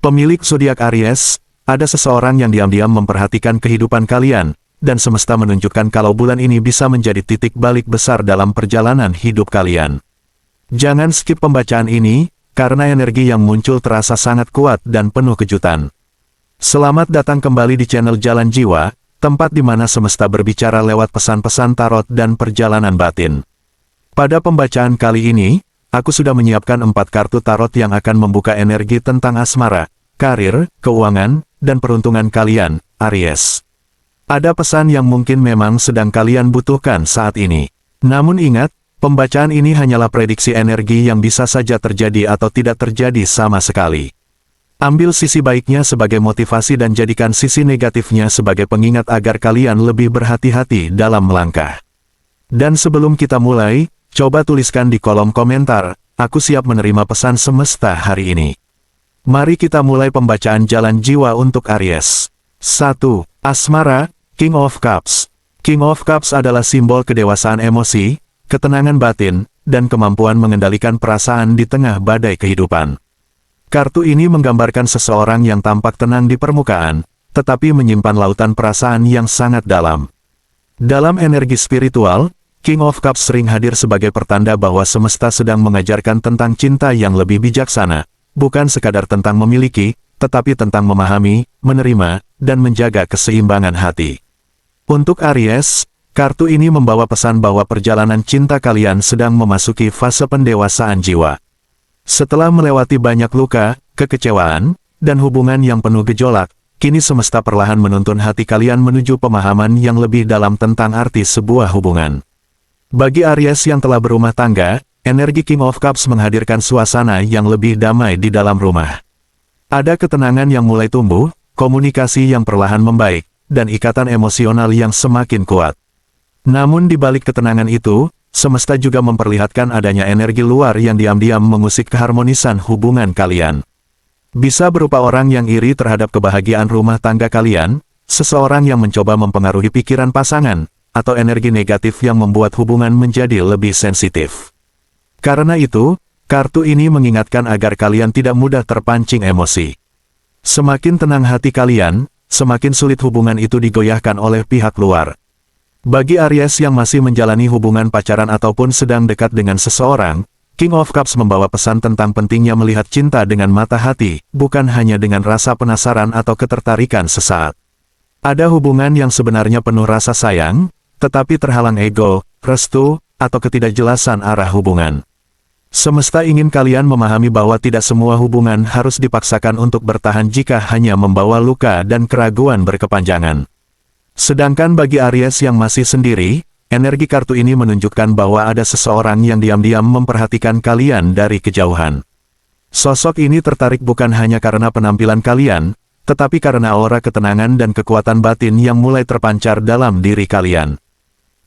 Pemilik zodiak Aries, ada seseorang yang diam-diam memperhatikan kehidupan kalian, dan semesta menunjukkan kalau bulan ini bisa menjadi titik balik besar dalam perjalanan hidup kalian. Jangan skip pembacaan ini, karena energi yang muncul terasa sangat kuat dan penuh kejutan. Selamat datang kembali di channel Jalan Jiwa, tempat di mana semesta berbicara lewat pesan-pesan tarot dan perjalanan batin. Pada pembacaan kali ini, aku sudah menyiapkan 4 kartu tarot yang akan membuka energi tentang asmara, karir, keuangan, dan peruntungan kalian, Aries. Ada pesan yang mungkin memang sedang kalian butuhkan saat ini. Namun ingat, pembacaan ini hanyalah prediksi energi yang bisa saja terjadi atau tidak terjadi sama sekali. Ambil sisi baiknya sebagai motivasi dan jadikan sisi negatifnya sebagai pengingat agar kalian lebih berhati-hati dalam melangkah. Dan sebelum kita mulai, coba tuliskan di kolom komentar, aku siap menerima pesan semesta hari ini. Mari kita mulai pembacaan Jalan Jiwa untuk Aries. 1. Asmara, King of Cups. King of Cups adalah simbol kedewasaan emosi, ketenangan batin, dan kemampuan mengendalikan perasaan di tengah badai kehidupan. Kartu ini menggambarkan seseorang yang tampak tenang di permukaan, tetapi menyimpan lautan perasaan yang sangat dalam. Dalam energi spiritual, King of Cups sering hadir sebagai pertanda bahwa semesta sedang mengajarkan tentang cinta yang lebih bijaksana, bukan sekadar tentang memiliki, tetapi tentang memahami, menerima, dan menjaga keseimbangan hati. Untuk Aries, kartu ini membawa pesan bahwa perjalanan cinta kalian sedang memasuki fase pendewasaan jiwa. Setelah melewati banyak luka, kekecewaan, dan hubungan yang penuh gejolak, kini semesta perlahan menuntun hati kalian menuju pemahaman yang lebih dalam tentang arti sebuah hubungan. Bagi Aries yang telah berumah tangga, energi King of Cups menghadirkan suasana yang lebih damai di dalam rumah. Ada ketenangan yang mulai tumbuh, komunikasi yang perlahan membaik, dan ikatan emosional yang semakin kuat. Namun di balik ketenangan itu, semesta juga memperlihatkan adanya energi luar yang diam-diam mengusik keharmonisan hubungan kalian. Bisa berupa orang yang iri terhadap kebahagiaan rumah tangga kalian, seseorang yang mencoba mempengaruhi pikiran pasangan, atau energi negatif yang membuat hubungan menjadi lebih sensitif. Karena itu, kartu ini mengingatkan agar kalian tidak mudah terpancing emosi. Semakin tenang hati kalian, semakin sulit hubungan itu digoyahkan oleh pihak luar. Bagi Aries yang masih menjalani hubungan pacaran ataupun sedang dekat dengan seseorang, King of Cups membawa pesan tentang pentingnya melihat cinta dengan mata hati, bukan hanya dengan rasa penasaran atau ketertarikan sesaat. Ada hubungan yang sebenarnya penuh rasa sayang, tetapi terhalang ego, restu, atau ketidakjelasan arah hubungan. Semesta ingin kalian memahami bahwa tidak semua hubungan harus dipaksakan untuk bertahan jika hanya membawa luka dan keraguan berkepanjangan. Sedangkan bagi Aries yang masih sendiri, energi kartu ini menunjukkan bahwa ada seseorang yang diam-diam memperhatikan kalian dari kejauhan. Sosok ini tertarik bukan hanya karena penampilan kalian, tetapi karena aura ketenangan dan kekuatan batin yang mulai terpancar dalam diri kalian.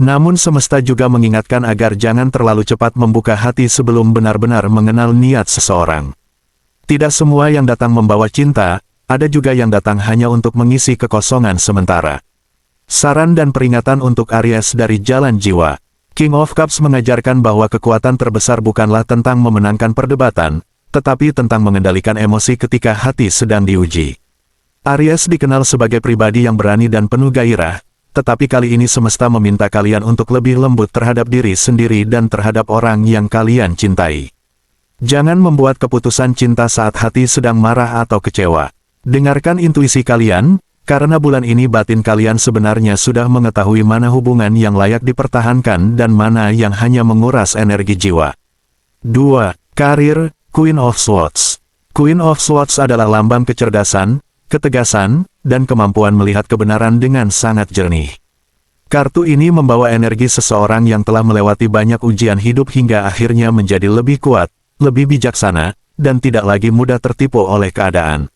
Namun semesta juga mengingatkan agar jangan terlalu cepat membuka hati sebelum benar-benar mengenal niat seseorang. Tidak semua yang datang membawa cinta, ada juga yang datang hanya untuk mengisi kekosongan sementara. Saran dan peringatan untuk Aries dari Jalan Jiwa. King of Cups mengajarkan bahwa kekuatan terbesar bukanlah tentang memenangkan perdebatan, tetapi tentang mengendalikan emosi ketika hati sedang diuji. Aries dikenal sebagai pribadi yang berani dan penuh gairah, tetapi kali ini semesta meminta kalian untuk lebih lembut terhadap diri sendiri dan terhadap orang yang kalian cintai. Jangan membuat keputusan cinta saat hati sedang marah atau kecewa. Dengarkan intuisi kalian, karena bulan ini batin kalian sebenarnya sudah mengetahui mana hubungan yang layak dipertahankan dan mana yang hanya menguras energi jiwa. 2. Karir, Queen of Swords. Queen of Swords adalah lambang kecerdasan, ketegasan, dan kemampuan melihat kebenaran dengan sangat jernih. Kartu ini membawa energi seseorang yang telah melewati banyak ujian hidup hingga akhirnya menjadi lebih kuat, lebih bijaksana, dan tidak lagi mudah tertipu oleh keadaan.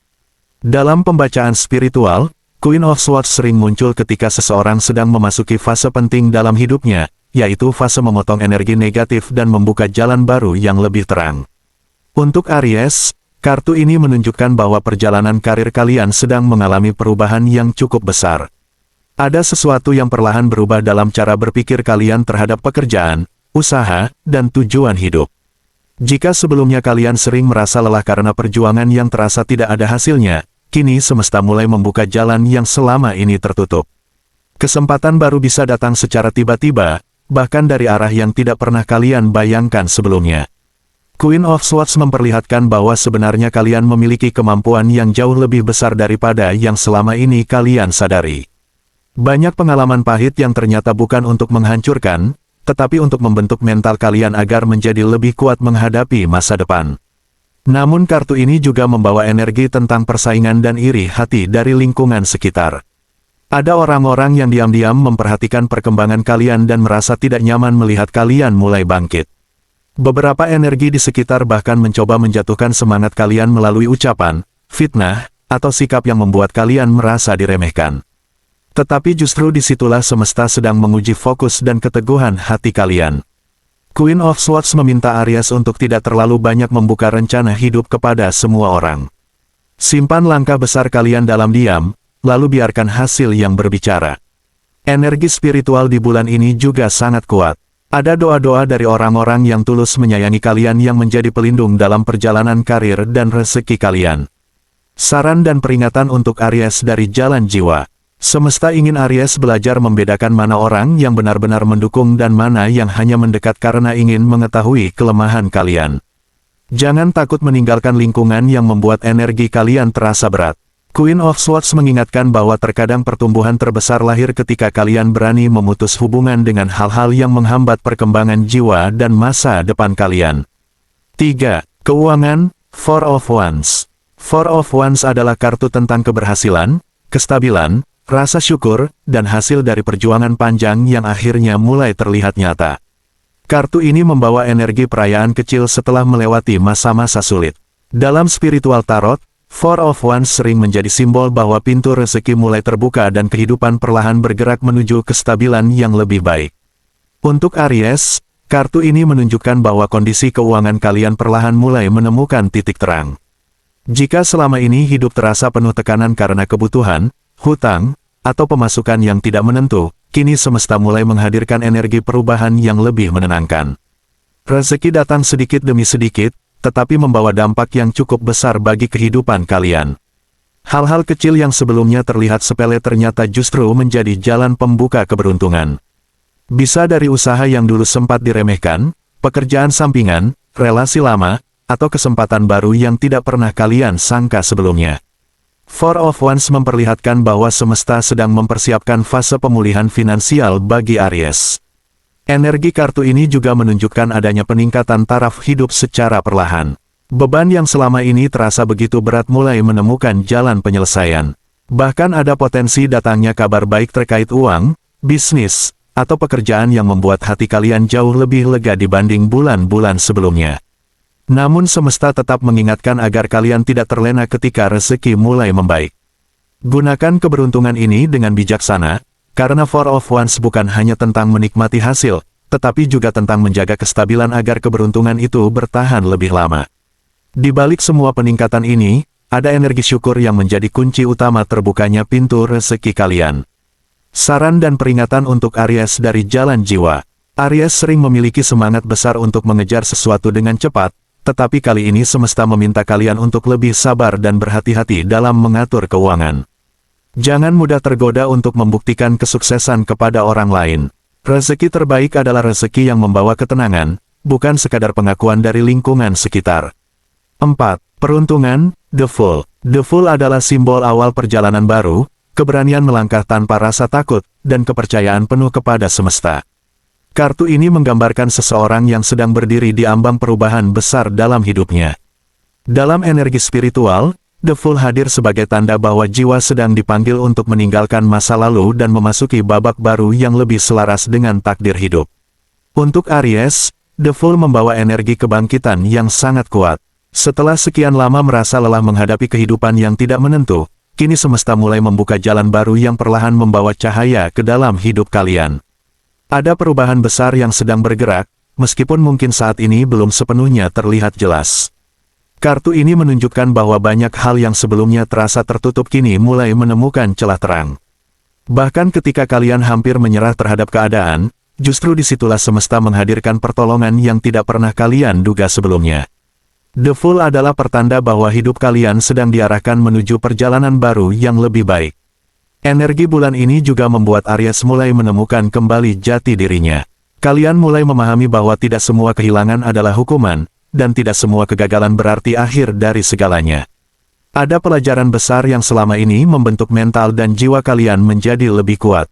Dalam pembacaan spiritual, Queen of Swords sering muncul ketika seseorang sedang memasuki fase penting dalam hidupnya, yaitu fase memotong energi negatif dan membuka jalan baru yang lebih terang. Untuk Aries, kartu ini menunjukkan bahwa perjalanan karir kalian sedang mengalami perubahan yang cukup besar. Ada sesuatu yang perlahan berubah dalam cara berpikir kalian terhadap pekerjaan, usaha, dan tujuan hidup. Jika sebelumnya kalian sering merasa lelah karena perjuangan yang terasa tidak ada hasilnya, kini semesta mulai membuka jalan yang selama ini tertutup. Kesempatan baru bisa datang secara tiba-tiba, bahkan dari arah yang tidak pernah kalian bayangkan sebelumnya. Queen of Swords memperlihatkan bahwa sebenarnya kalian memiliki kemampuan yang jauh lebih besar daripada yang selama ini kalian sadari. Banyak pengalaman pahit yang ternyata bukan untuk menghancurkan, tetapi untuk membentuk mental kalian agar menjadi lebih kuat menghadapi masa depan. Namun kartu ini juga membawa energi tentang persaingan dan iri hati dari lingkungan sekitar. Ada orang-orang yang diam-diam memperhatikan perkembangan kalian dan merasa tidak nyaman melihat kalian mulai bangkit. Beberapa energi di sekitar bahkan mencoba menjatuhkan semangat kalian melalui ucapan, fitnah, atau sikap yang membuat kalian merasa diremehkan. Tetapi justru disitulah semesta sedang menguji fokus dan keteguhan hati kalian. Queen of Swords meminta Aries untuk tidak terlalu banyak membuka rencana hidup kepada semua orang. Simpan langkah besar kalian dalam diam, lalu biarkan hasil yang berbicara. Energi spiritual di bulan ini juga sangat kuat. Ada doa-doa dari orang-orang yang tulus menyayangi kalian yang menjadi pelindung dalam perjalanan karir dan rezeki kalian. Saran dan peringatan untuk Aries dari Jalan Jiwa. Semesta ingin Aries belajar membedakan mana orang yang benar-benar mendukung dan mana yang hanya mendekat karena ingin mengetahui kelemahan kalian. Jangan takut meninggalkan lingkungan yang membuat energi kalian terasa berat. Queen of Swords mengingatkan bahwa terkadang pertumbuhan terbesar lahir ketika kalian berani memutus hubungan dengan hal-hal yang menghambat perkembangan jiwa dan masa depan kalian. 3. Keuangan, Four of Wands. Four of Wands adalah kartu tentang keberhasilan, kestabilan, rasa syukur, dan hasil dari perjuangan panjang yang akhirnya mulai terlihat nyata. Kartu ini membawa energi perayaan kecil setelah melewati masa-masa sulit. Dalam spiritual tarot, Four of Wands sering menjadi simbol bahwa pintu rezeki mulai terbuka dan kehidupan perlahan bergerak menuju kestabilan yang lebih baik. Untuk Aries, kartu ini menunjukkan bahwa kondisi keuangan kalian perlahan mulai menemukan titik terang. Jika selama ini hidup terasa penuh tekanan karena kebutuhan, hutang, atau pemasukan yang tidak menentu, kini semesta mulai menghadirkan energi perubahan yang lebih menenangkan. Rezeki datang sedikit demi sedikit, tetapi membawa dampak yang cukup besar bagi kehidupan kalian. Hal-hal kecil yang sebelumnya terlihat sepele ternyata justru menjadi jalan pembuka keberuntungan. Bisa dari usaha yang dulu sempat diremehkan, pekerjaan sampingan, relasi lama, atau kesempatan baru yang tidak pernah kalian sangka sebelumnya. Four of Wands memperlihatkan bahwa semesta sedang mempersiapkan fase pemulihan finansial bagi Aries. Energi kartu ini juga menunjukkan adanya peningkatan taraf hidup secara perlahan. Beban yang selama ini terasa begitu berat mulai menemukan jalan penyelesaian. Bahkan ada potensi datangnya kabar baik terkait uang, bisnis, atau pekerjaan yang membuat hati kalian jauh lebih lega dibanding bulan-bulan sebelumnya. Namun semesta tetap mengingatkan agar kalian tidak terlena ketika rezeki mulai membaik. Gunakan keberuntungan ini dengan bijaksana, karena Four of Wands bukan hanya tentang menikmati hasil, tetapi juga tentang menjaga kestabilan agar keberuntungan itu bertahan lebih lama. Di balik semua peningkatan ini, ada energi syukur yang menjadi kunci utama terbukanya pintu rezeki kalian. Saran dan peringatan untuk Aries dari Jalan Jiwa. Aries sering memiliki semangat besar untuk mengejar sesuatu dengan cepat, tetapi kali ini semesta meminta kalian untuk lebih sabar dan berhati-hati dalam mengatur keuangan. Jangan mudah tergoda untuk membuktikan kesuksesan kepada orang lain. Rezeki terbaik adalah rezeki yang membawa ketenangan, bukan sekadar pengakuan dari lingkungan sekitar. 4. Peruntungan, The Fool. The Fool adalah simbol awal perjalanan baru, keberanian melangkah tanpa rasa takut, dan kepercayaan penuh kepada semesta. Kartu ini menggambarkan seseorang yang sedang berdiri di ambang perubahan besar dalam hidupnya. Dalam energi spiritual, The Fool hadir sebagai tanda bahwa jiwa sedang dipanggil untuk meninggalkan masa lalu dan memasuki babak baru yang lebih selaras dengan takdir hidup. Untuk Aries, The Fool membawa energi kebangkitan yang sangat kuat. Setelah sekian lama merasa lelah menghadapi kehidupan yang tidak menentu, kini semesta mulai membuka jalan baru yang perlahan membawa cahaya ke dalam hidup kalian. Ada perubahan besar yang sedang bergerak, meskipun mungkin saat ini belum sepenuhnya terlihat jelas. Kartu ini menunjukkan bahwa banyak hal yang sebelumnya terasa tertutup kini mulai menemukan celah terang. Bahkan ketika kalian hampir menyerah terhadap keadaan, justru disitulah semesta menghadirkan pertolongan yang tidak pernah kalian duga sebelumnya. The Fool adalah pertanda bahwa hidup kalian sedang diarahkan menuju perjalanan baru yang lebih baik. Energi bulan ini juga membuat Aries mulai menemukan kembali jati dirinya. Kalian mulai memahami bahwa tidak semua kehilangan adalah hukuman, dan tidak semua kegagalan berarti akhir dari segalanya. Ada pelajaran besar yang selama ini membentuk mental dan jiwa kalian menjadi lebih kuat.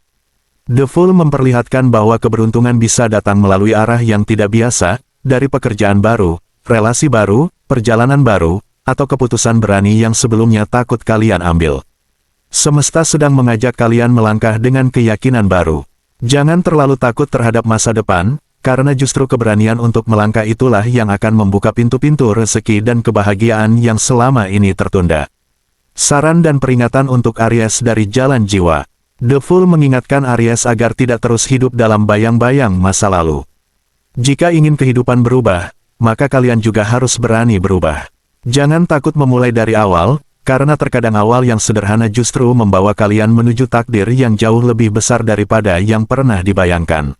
The Fool memperlihatkan bahwa keberuntungan bisa datang melalui arah yang tidak biasa, dari pekerjaan baru, relasi baru, perjalanan baru, atau keputusan berani yang sebelumnya takut kalian ambil. Semesta sedang mengajak kalian melangkah dengan keyakinan baru. Jangan terlalu takut terhadap masa depan, karena justru keberanian untuk melangkah itulah yang akan membuka pintu-pintu rezeki dan kebahagiaan yang selama ini tertunda. Saran dan peringatan untuk Aries dari Jalan Jiwa. The Fool mengingatkan Aries agar tidak terus hidup dalam bayang-bayang masa lalu. Jika ingin kehidupan berubah, maka kalian juga harus berani berubah. Jangan takut memulai dari awal, karena terkadang awal yang sederhana justru membawa kalian menuju takdir yang jauh lebih besar daripada yang pernah dibayangkan.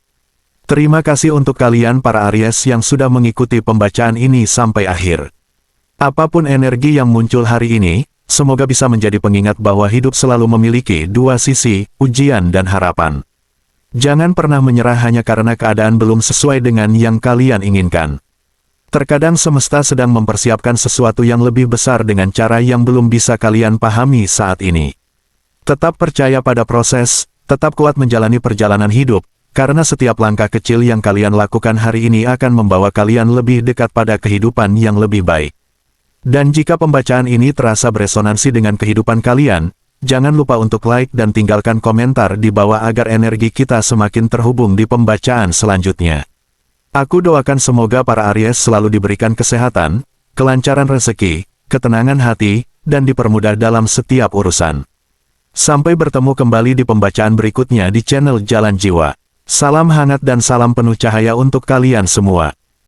Terima kasih untuk kalian para Aries yang sudah mengikuti pembacaan ini sampai akhir. Apapun energi yang muncul hari ini, semoga bisa menjadi pengingat bahwa hidup selalu memiliki dua sisi, ujian dan harapan. Jangan pernah menyerah hanya karena keadaan belum sesuai dengan yang kalian inginkan. Terkadang semesta sedang mempersiapkan sesuatu yang lebih besar dengan cara yang belum bisa kalian pahami saat ini. Tetap percaya pada proses, tetap kuat menjalani perjalanan hidup, karena setiap langkah kecil yang kalian lakukan hari ini akan membawa kalian lebih dekat pada kehidupan yang lebih baik. Dan jika pembacaan ini terasa beresonansi dengan kehidupan kalian, jangan lupa untuk like dan tinggalkan komentar di bawah agar energi kita semakin terhubung di pembacaan selanjutnya. Aku doakan semoga para Aries selalu diberikan kesehatan, kelancaran rezeki, ketenangan hati, dan dipermudah dalam setiap urusan. Sampai bertemu kembali di pembacaan berikutnya di channel Jalan Jiwa. Salam hangat dan salam penuh cahaya untuk kalian semua.